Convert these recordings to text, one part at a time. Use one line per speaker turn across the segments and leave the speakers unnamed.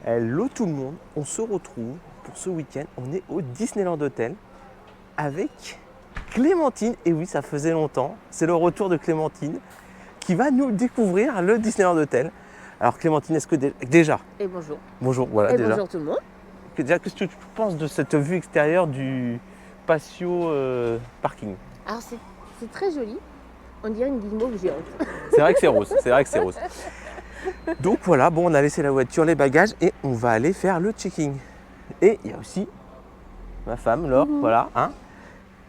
Hello tout le monde, on se retrouve pour ce week-end. On est au Disneyland Hotel avec Clémentine. Et oui, ça faisait longtemps. C'est le retour de Clémentine qui va nous découvrir le Disneyland Hotel. Alors Clémentine, est-ce que déjà,
Et bonjour.
bonjour, voilà
Et
déjà.
bonjour tout le monde.
Qu'est-ce que tu penses de cette vue extérieure du patio parking?
Alors c'est très joli. On dirait une guimauve géante.
C'est vrai que c'est rose, c'est vrai que c'est rose. Donc voilà, bon, on a laissé la voiture, les bagages et on va aller faire le checking. Et il y a aussi ma femme, Laure, voilà, hein.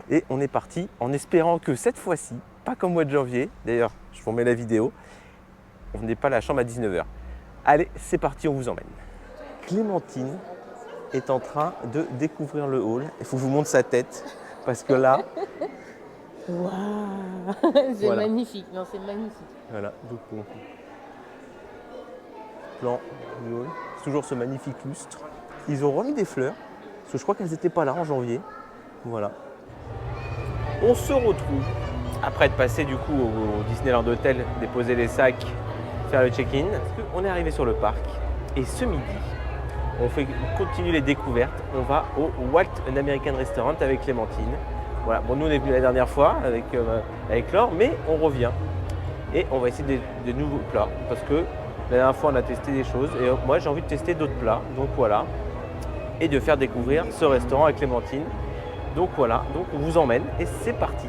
Et on est parti en espérant que cette fois-ci, pas comme au mois de janvier, d'ailleurs, je vous remets la vidéo, on n'est pas à la chambre à 19h. Allez, c'est parti, on vous emmène. Clémentine est en train de découvrir le hall. Il faut que je vous montre sa tête, parce que là,
Waouh. C'est
Voilà.
magnifique. Non, c'est magnifique.
voilà, donc on... plan du hall, c'est toujours ce magnifique lustre. Ils ont remis des fleurs, parce que je crois qu'elles n'étaient pas là en janvier. Voilà. On se retrouve après être passé du coup au Disneyland Hotel, déposer les sacs, faire le check-in. On est arrivé sur le parc et ce midi, on continue les découvertes. On va au Walt American Restaurant avec Clémentine. Voilà. Bon, nous on est venu la dernière fois avec Laure, mais on revient et on va essayer de nouveaux plats parce que la dernière fois on a testé des choses et moi j'ai envie de tester d'autres plats. Donc voilà, et de faire découvrir ce restaurant à Clémentine. Donc voilà, donc on vous emmène et c'est parti.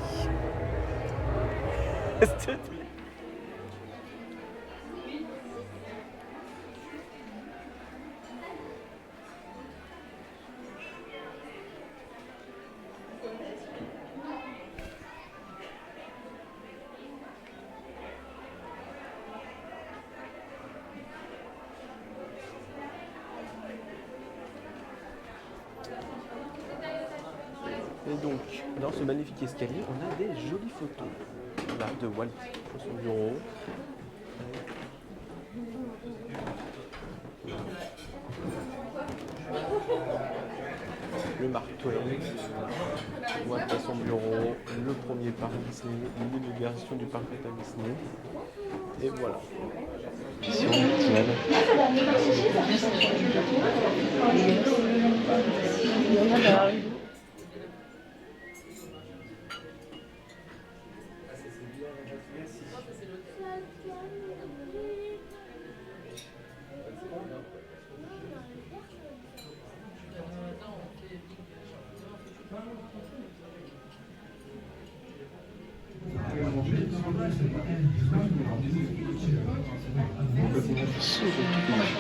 Et donc, dans ce magnifique escalier, on a des jolies photos là, de Walt pour son bureau. Le Mark Twain, Walt à son bureau, le premier parc Disney, l'inauguration du parc Disney. Et voilà. Mission matinale.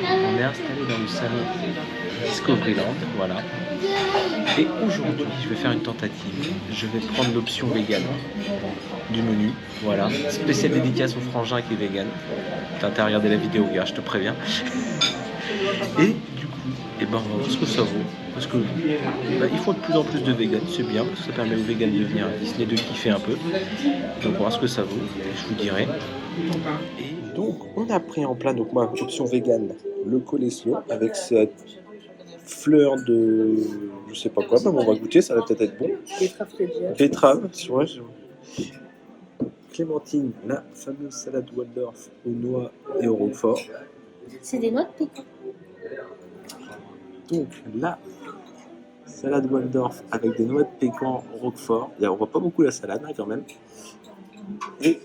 On est installé dans le salon Discoveryland, voilà. Et aujourd'hui, je vais faire une tentative. Je vais prendre l'option vegan du menu, voilà. Spéciale dédicace au frangin qui est vegan. T'as intérêt à regarder la vidéo, gars, je te préviens. Et du coup, on va voir ce que ça vaut. Parce que il faut de plus en plus de vegan, c'est bien, parce que ça permet aux vegan de venir à Disney, de kiffer un peu. Donc on va voir ce que ça vaut, je vous dirai. Et donc on a pris en plat, donc moi, option vegan, le coleslaw avec cette fleur de je sais pas quoi, mais on va goûter, ça va peut-être être bon. Betterave, tu vois. Clémentine, la fameuse salade Waldorf aux noix et au roquefort.
C'est des noix de pécan.
Donc la salade Waldorf avec des noix de pécan au roquefort. On voit pas beaucoup la salade hein, quand même. Et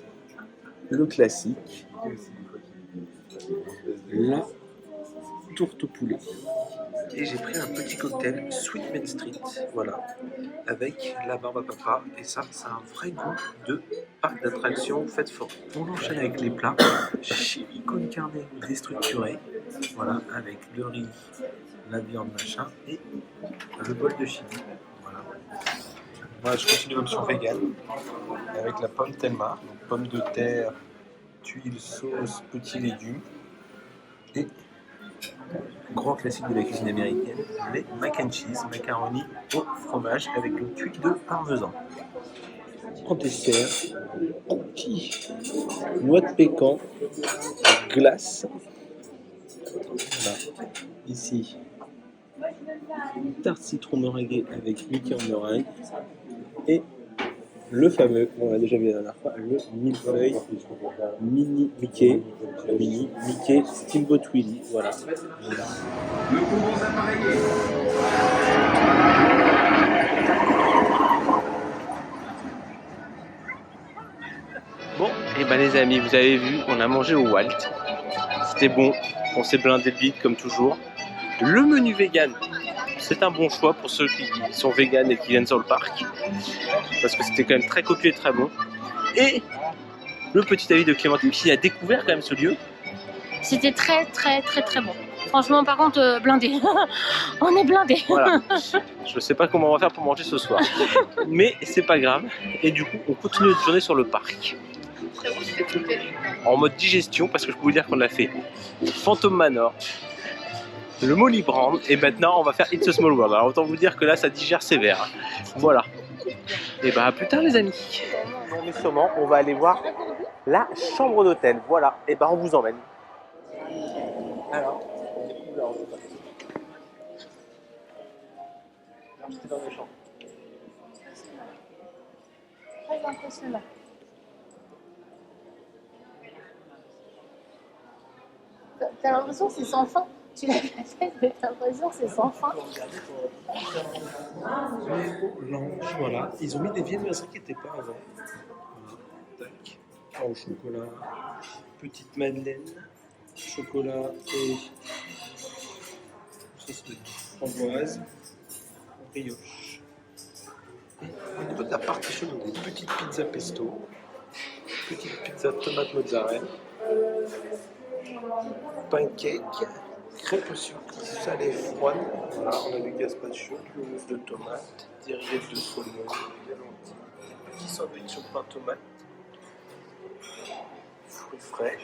le classique, la tourte au poulet. Et j'ai pris un petit cocktail Sweet Main Street, voilà, avec la barbe à papa. Et ça, c'est un vrai goût de parc d'attractions fête forte. On enchaîne avec les plats. Chili con carne déstructuré, voilà, avec le riz, la viande machin et le bol de chili. Voilà. Moi, je continue l'option vegan avec la pomme Thelma, donc pommes de terre, tuiles, sauce, petits légumes et grand classique de la cuisine américaine, les mac and cheese, macaroni au fromage avec une tuile de parmesan. En dessert, cookies, noix de pécan, glace. Voilà. Ici, tarte citron meringuée avec Mickey en meringue et le fameux, on l'a déjà vu la dernière fois, le millefeuille mini Mickey, mini Mickey Steamboat Willie, voilà.
Nous pouvons appareiller.
Bon, et ben les amis, vous avez vu, on a mangé au Walt. C'était bon, on s'est blindé de bide comme toujours. Le menu vegan, c'est un bon choix pour ceux qui sont vegan et qui viennent sur le parc. Parce que c'était quand même très copieux et très bon. Et le petit avis de Clémentine qui a découvert quand même ce lieu.
C'était très bon. Franchement, par contre, blindé. On est blindé.
Voilà. Je sais pas comment on va faire pour manger ce soir. Mais c'est pas grave. Et du coup, on continue notre journée sur le parc. En mode digestion, parce que je peux vous dire qu'on a fait Phantom Manor, le Molly Brand, et maintenant on va faire It's a Small World. Alors autant vous dire que là ça digère sévère. Voilà. Et bah à plus tard les amis. Non mais sûrement on va aller voir la chambre d'hôtel. Voilà. Et bah on vous emmène. Alors, c'est dans les chambres.
Très impressionnant. T'as l'impression que c'est sans fin. Tu lèves la tête, mais t'as l'impression que c'est sans fin.
Les oranges, voilà. Ils ont mis des viennoiseries qui n'étaient pas avant. Voilà. Tac. Pain au chocolat, petite madeleine, chocolat et sauce de framboise, brioche. Et au niveau de la partition, on a des petites pizzas pesto, petite pizza tomate mozzarella, pancake, crêpes au sucre salée et froide. Voilà, on a du gazpacho, du mousse de tomate, des rillettes de saumon, des lentilles, des petits sandwichs au pain tomate, fruits frais,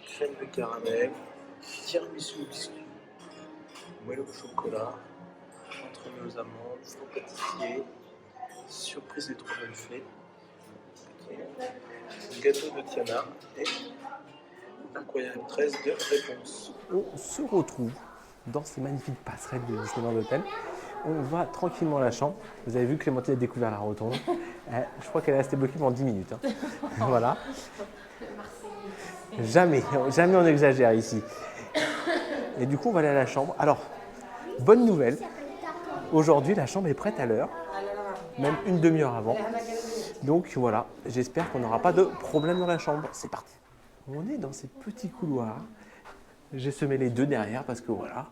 crème de caramel, tiramisu au biscuit, moelle au chocolat, entremets aux amandes, flan pâtissier, surprise des trompettes fées, gâteau de Tiana et incroyable 13 de réponse. On se retrouve dans ces magnifiques passerelles de Disneyland Hotel. On va tranquillement à la chambre. Vous avez vu que Clémentine a découvert la rotonde. Je crois qu'elle est restée bloquée pendant 10 minutes. Hein. Voilà. Jamais on exagère ici. Et du coup, on va aller à la chambre. Alors, bonne nouvelle. Aujourd'hui, la chambre est prête à l'heure. Même une demi-heure avant. Donc voilà, j'espère qu'on n'aura pas de problème dans la chambre. C'est parti. On est dans ces petits couloirs. J'ai semé les deux derrière parce que voilà.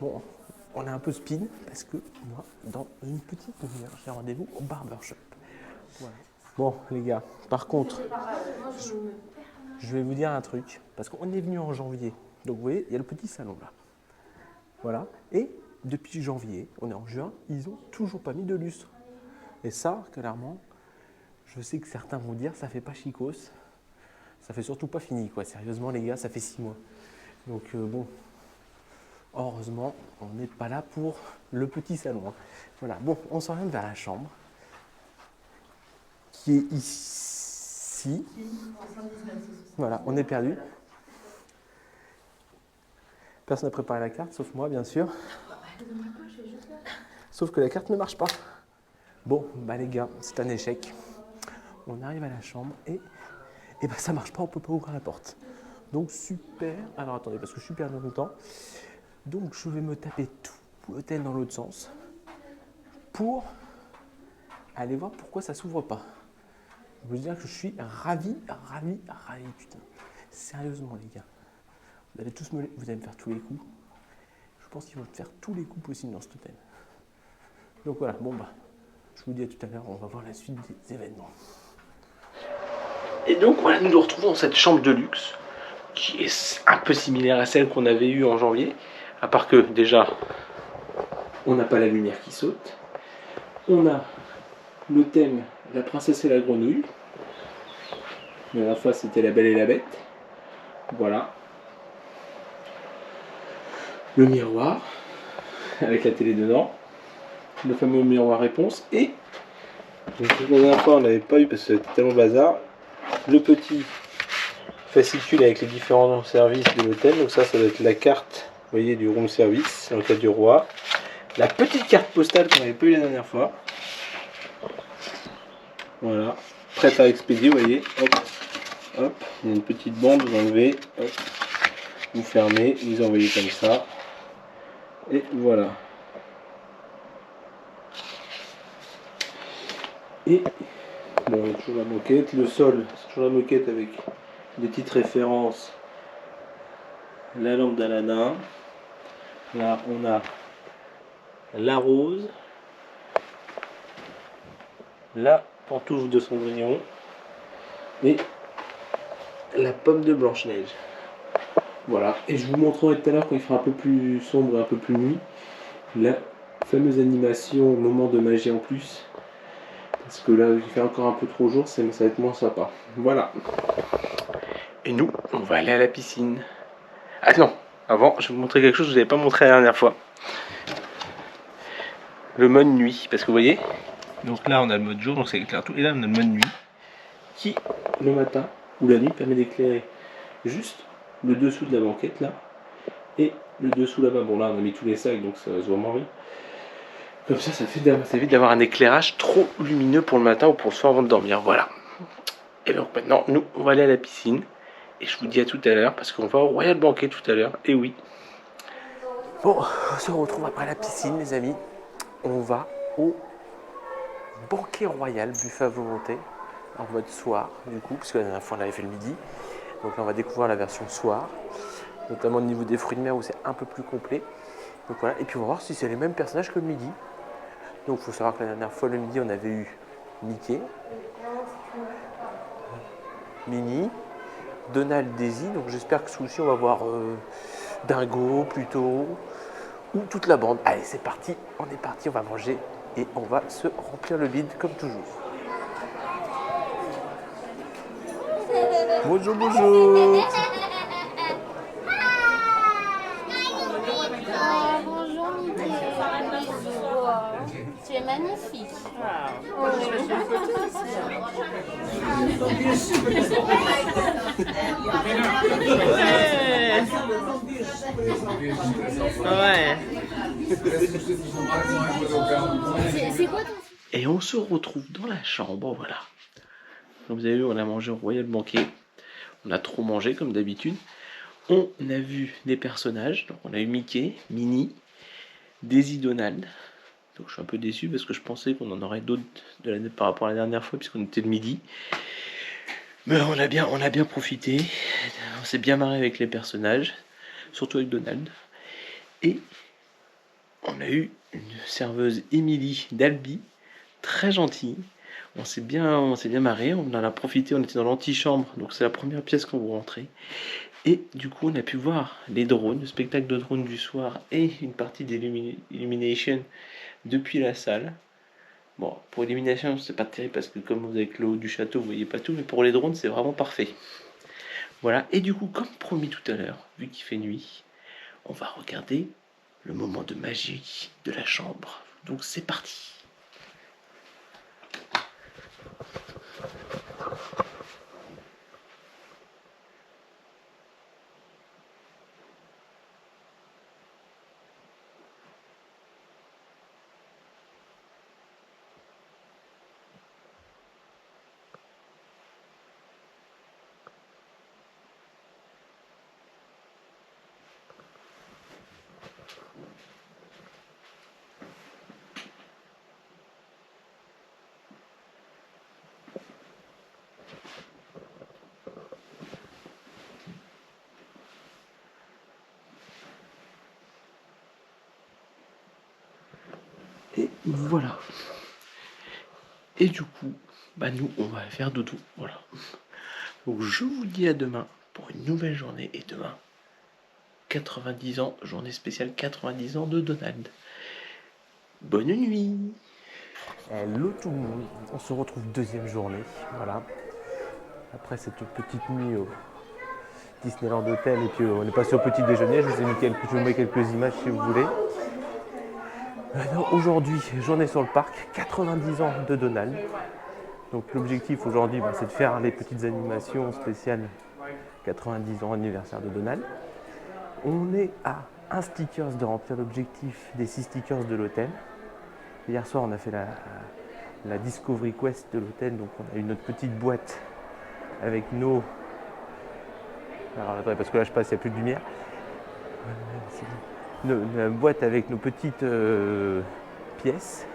Bon, on a un peu speed parce que moi, dans une petite demi-heure, j'ai rendez-vous au barbershop. Voilà. Bon, les gars, par contre, je vais vous dire un truc. Parce qu'on est venu en janvier. Donc vous voyez, il y a le petit salon là. Voilà. Et depuis janvier, on est en juin, ils n'ont toujours pas mis de lustre. Et ça, clairement, je sais que certains vont dire ça fait pas chicos. Ça fait surtout pas fini, quoi. Sérieusement, les gars, ça fait 6 mois. Donc, bon, heureusement, on n'est pas là pour le petit salon. Hein. Voilà, bon, on s'oriente vers la chambre, qui est ici. Voilà, on est perdu. Personne n'a préparé la carte, sauf moi, bien sûr. Sauf que la carte ne marche pas. Bon, bah les gars, c'est un échec. On arrive à la chambre et bah ça marche pas, on peut pas ouvrir la porte. Donc super. Alors attendez, parce que je suis perdu dans le temps. Donc je vais me taper tout l'hôtel dans l'autre sens pour aller voir pourquoi ça s'ouvre pas. Je veux dire que je suis ravi, putain. Sérieusement les gars. Vous allez tous vous allez me faire tous les coups. Je pense qu'ils vont faire tous les coups possibles dans cet hôtel. Donc voilà, bon bah, je vous dis à tout à l'heure, on va voir la suite des événements. Et donc voilà, nous nous retrouvons dans cette chambre de luxe qui est un peu similaire à celle qu'on avait eue en janvier, à part que déjà on n'a pas la lumière qui saute, on a le thème La princesse et la grenouille, mais à la fois c'était La Belle et la Bête, voilà, le miroir avec la télé dedans, le fameux miroir réponse et la dernière fois on n'avait pas eu parce que c'était tellement bazar. Le petit fascicule avec les différents services de l'hôtel. Donc ça doit être la carte, vous voyez, du room service, dans le cas du roi. La petite carte postale qu'on n'avait pas eu la dernière fois. Voilà, prête à expédier, vous voyez. Hop, hop, il y a une petite bande, vous enlevez, hop, vous fermez, vous envoyez comme ça. Et voilà. Et bon, il y a toujours la moquette. Le sol, c'est toujours la moquette avec des petites références. La lampe d'Aladin. Là, on a la rose. La pantoufle de Cendrillon. Et la pomme de Blanche-Neige. Voilà. Et je vous montrerai tout à l'heure quand il fera un peu plus sombre et un peu plus nuit. La fameuse animation moment de magie en plus. Parce que là, il fait encore un peu trop jour, ça va être moins sympa. Voilà. Et nous, on va aller à la piscine. Ah non, avant, je vais vous montrer quelque chose que je n'avais pas montré la dernière fois. Le mode nuit, parce que vous voyez, donc là on a le mode jour, donc ça éclaire tout, et là on a le mode nuit, qui le matin ou la nuit permet d'éclairer juste le dessous de la banquette là, et le dessous là-bas. Bon là on a mis tous les sacs, donc ça se voit moins bien. Comme ça, ça évite d'avoir un éclairage trop lumineux pour le matin ou pour le soir avant de dormir, voilà. Et donc maintenant, nous, on va aller à la piscine. Et je vous dis à tout à l'heure, parce qu'on va au Royal Banquet tout à l'heure, et oui. Bon, on se retrouve après la piscine, les amis. On va au Banquet Royal, buffet à volonté, en mode soir, du coup, parce que la dernière fois, on avait fait le midi. Donc là, on va découvrir la version soir, notamment au niveau des fruits de mer, où c'est un peu plus complet. Donc voilà, et puis on va voir si c'est les mêmes personnages que le midi. Donc il faut savoir que la dernière fois, le midi, on avait eu Mickey, Minnie, Donald, Daisy. Donc j'espère que celui-ci, on va voir Dingo plutôt, ou toute la bande. Allez, c'est parti, on est parti, on va manger et on va se remplir le bide comme toujours. Bonjour, bonjour.
Ah, bonjour Mickey. Tu es magnifique. Oh.
Ouais.
C'est quoi ton...
Et on se retrouve dans la chambre, voilà. Comme vous avez vu, on a mangé au Royal Banquet. On a trop mangé comme d'habitude. On a vu des personnages. Donc on a eu Mickey, Minnie, Daisy, Donald. Donc je suis un peu déçu parce que je pensais qu'on en aurait d'autres par rapport à la dernière fois puisqu'on était le midi. Mais on a bien profité. On s'est bien marré avec les personnages, surtout avec Donald. Et on a eu une serveuse Émilie d'Albi, très gentille. On s'est bien marré, on en a profité, on était dans l'antichambre, donc c'est la première pièce qu'on vous rentrait. Et du coup, on a pu voir les drones, le spectacle de drones du soir et une partie d'Illumination depuis la salle. Bon, pour Illumination, c'est pas terrible parce que comme vous avez le haut du château, vous voyez pas tout, mais pour les drones, c'est vraiment parfait. Voilà, et du coup, comme promis tout à l'heure, vu qu'il fait nuit, on va regarder le moment de magie de la chambre. Donc c'est parti. Et voilà. Et du coup, bah nous, on va faire dodo. Voilà. Donc je vous dis à demain pour une nouvelle journée. Et demain, 90 ans, journée spéciale 90 ans de Donald. Bonne nuit. Hello tout le monde. On se retrouve deuxième journée. Voilà. Après cette petite nuit au Disneyland Hotel. Et puis on est passé au petit déjeuner. Je vous mets quelques images si vous voulez. Aujourd'hui, journée sur le parc, 90 ans de Donald. Donc l'objectif aujourd'hui, c'est de faire les petites animations spéciales 90 ans anniversaire de Donald. On est à un stickers de remplir l'objectif des 6 stickers de l'hôtel. Hier soir, on a fait la Discovery Quest de l'hôtel. Donc on a eu notre petite boîte avec nos... Alors attendez, parce que là je passe, il n'y a plus de lumière. La boîte avec nos petites pièces.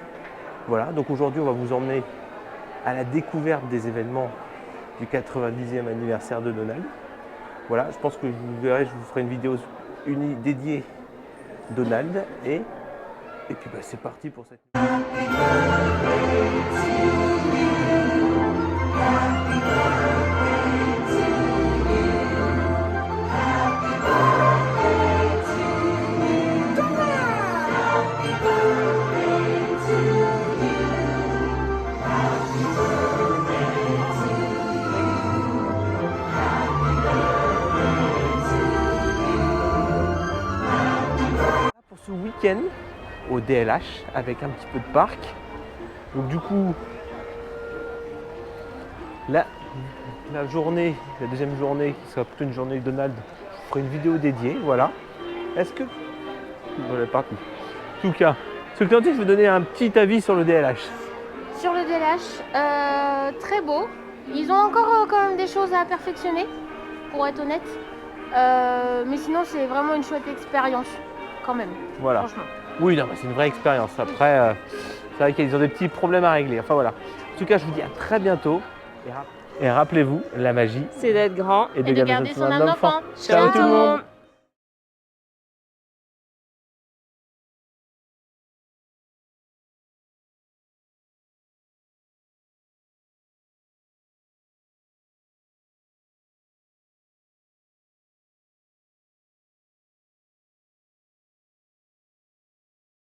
Voilà, donc aujourd'hui on va vous emmener à la découverte des événements du 90e anniversaire de Donald. Voilà, je pense que vous verrez, je vous ferai une vidéo dédiée Donald et puis bah, c'est parti pour cette... Pour ce week-end au DLH avec un petit peu de parc. Donc du coup, la journée, la deuxième journée qui sera plutôt une journée Donald, je ferai une vidéo dédiée, voilà. Est-ce que... Voilà, parti. En tout cas, sur le quantité, je vais donner un petit avis sur le DLH.
Sur le DLH, très beau. Ils ont encore quand même des choses à perfectionner, pour être honnête. Mais sinon, c'est vraiment une chouette expérience, quand même.
Voilà.
Franchement.
Oui, non, c'est une vraie expérience. Après, c'est vrai qu'ils ont des petits problèmes à régler. Enfin voilà. En tout cas, je vous dis à très bientôt. Et rappelez-vous, la magie,
C'est d'être grand
et de garder
son âme d'enfant.
Ciao tout le monde.